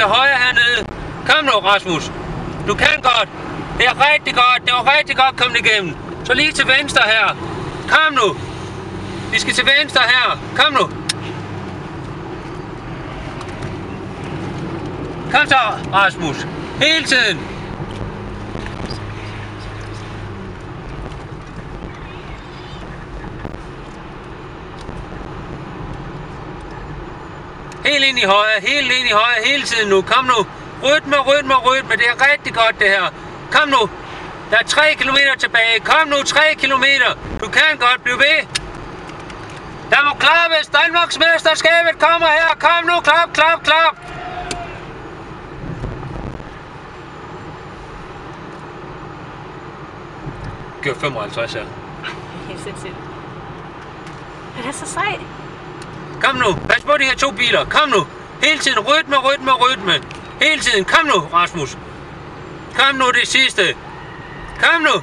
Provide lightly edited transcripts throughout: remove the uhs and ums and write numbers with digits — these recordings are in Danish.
til højre hernede. Kom nu, Rasmus. Du kan godt. Det er rigtig godt. Det var rigtig godt kommet igennem. Så lige til venstre her. Kom nu. Vi skal til venstre her. Kom nu. Kom så, Rasmus. Hele tiden. Helt ind i højre, helt ind i højre, hele tiden nu. Kom nu. Rytme, rytme, rytme. Det er rigtig godt det her. Kom nu. Der er 3 kilometer tilbage. Kom nu, 3 kilometer. Du kan godt blive ved. Der må klappes. Danmarksmesterskabet kommer her. Kom nu, klap, klap, klap. Gør 55 her. Helt sindssygt. Han er så sej. Kom nu, pas på de her 2 biler. Kom nu. Hele tiden rytme, rytme, rytme. Hele tiden. Kom nu, Rasmus. Kom nu, det sidste. Kom nu.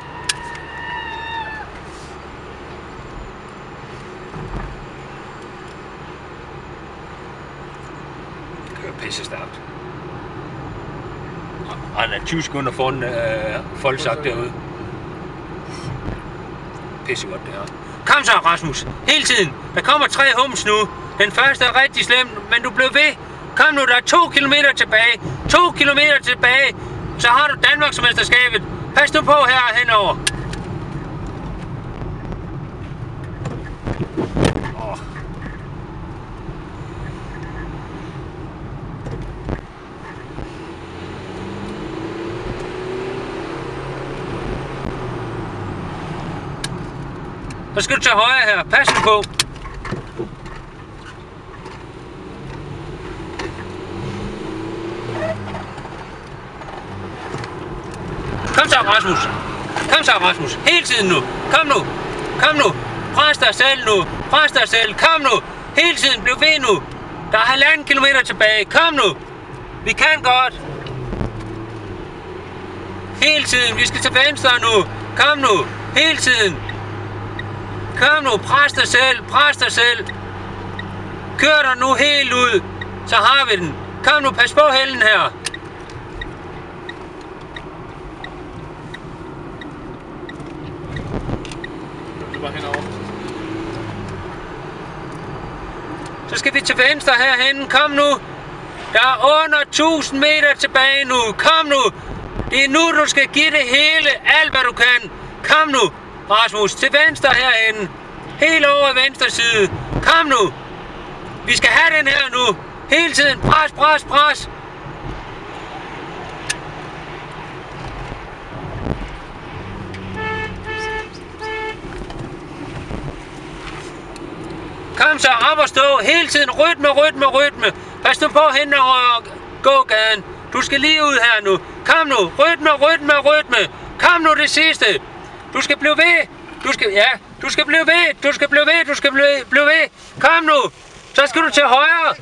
Det kører pisse stærkt. Han er 20 sekunder foran foldsagt derude. Pisse godt det her. Kom så, Rasmus. Hele tiden. Der kommer 3 hums nu. Den første er rigtig slem, men du blev ved. Kom nu, der er 2 kilometer tilbage. 2 kilometer tilbage. Så har du Danmarksmesterskabet. Pas nu på her henover. Så skal du tage højre her. Pas nu på. Kom så, Rasmus. Kom så, Rasmus. Hele tiden nu. Kom nu. Kom nu. Pres dig selv nu. Pres dig selv. Kom nu. Hele tiden. Bliv ved nu. Der er 1,5 kilometer tilbage. Kom nu. Vi kan godt. Hele tiden. Vi skal til venstre nu. Kom nu. Hele tiden. Kom nu. Pres dig selv. Pres dig selv. Kør dig nu helt ud. Så har vi den. Kom nu. Pas på hælden her. Så skal vi til venstre herhen. Kom nu. Der er under 1000 meter tilbage nu. Kom nu. Det er nu, du skal give det hele. Alt, hvad du kan. Kom nu, Rasmus. Til venstre herhen. Helt over i venstre side. Kom nu. Vi skal have den her nu. Hele tiden. Pres, pres, pres. Kom så, op og stå. Hele tiden rytme, rytme, rytme. Pas nu på hen over gågaden. Du skal lige ud her nu. Kom nu. Rytme, rytme, rytme. Kom nu det sidste. Du skal blive ved. Du skal blive ved. Du skal blive ved. Du skal blive ved. Kom nu. Så skal du til højre.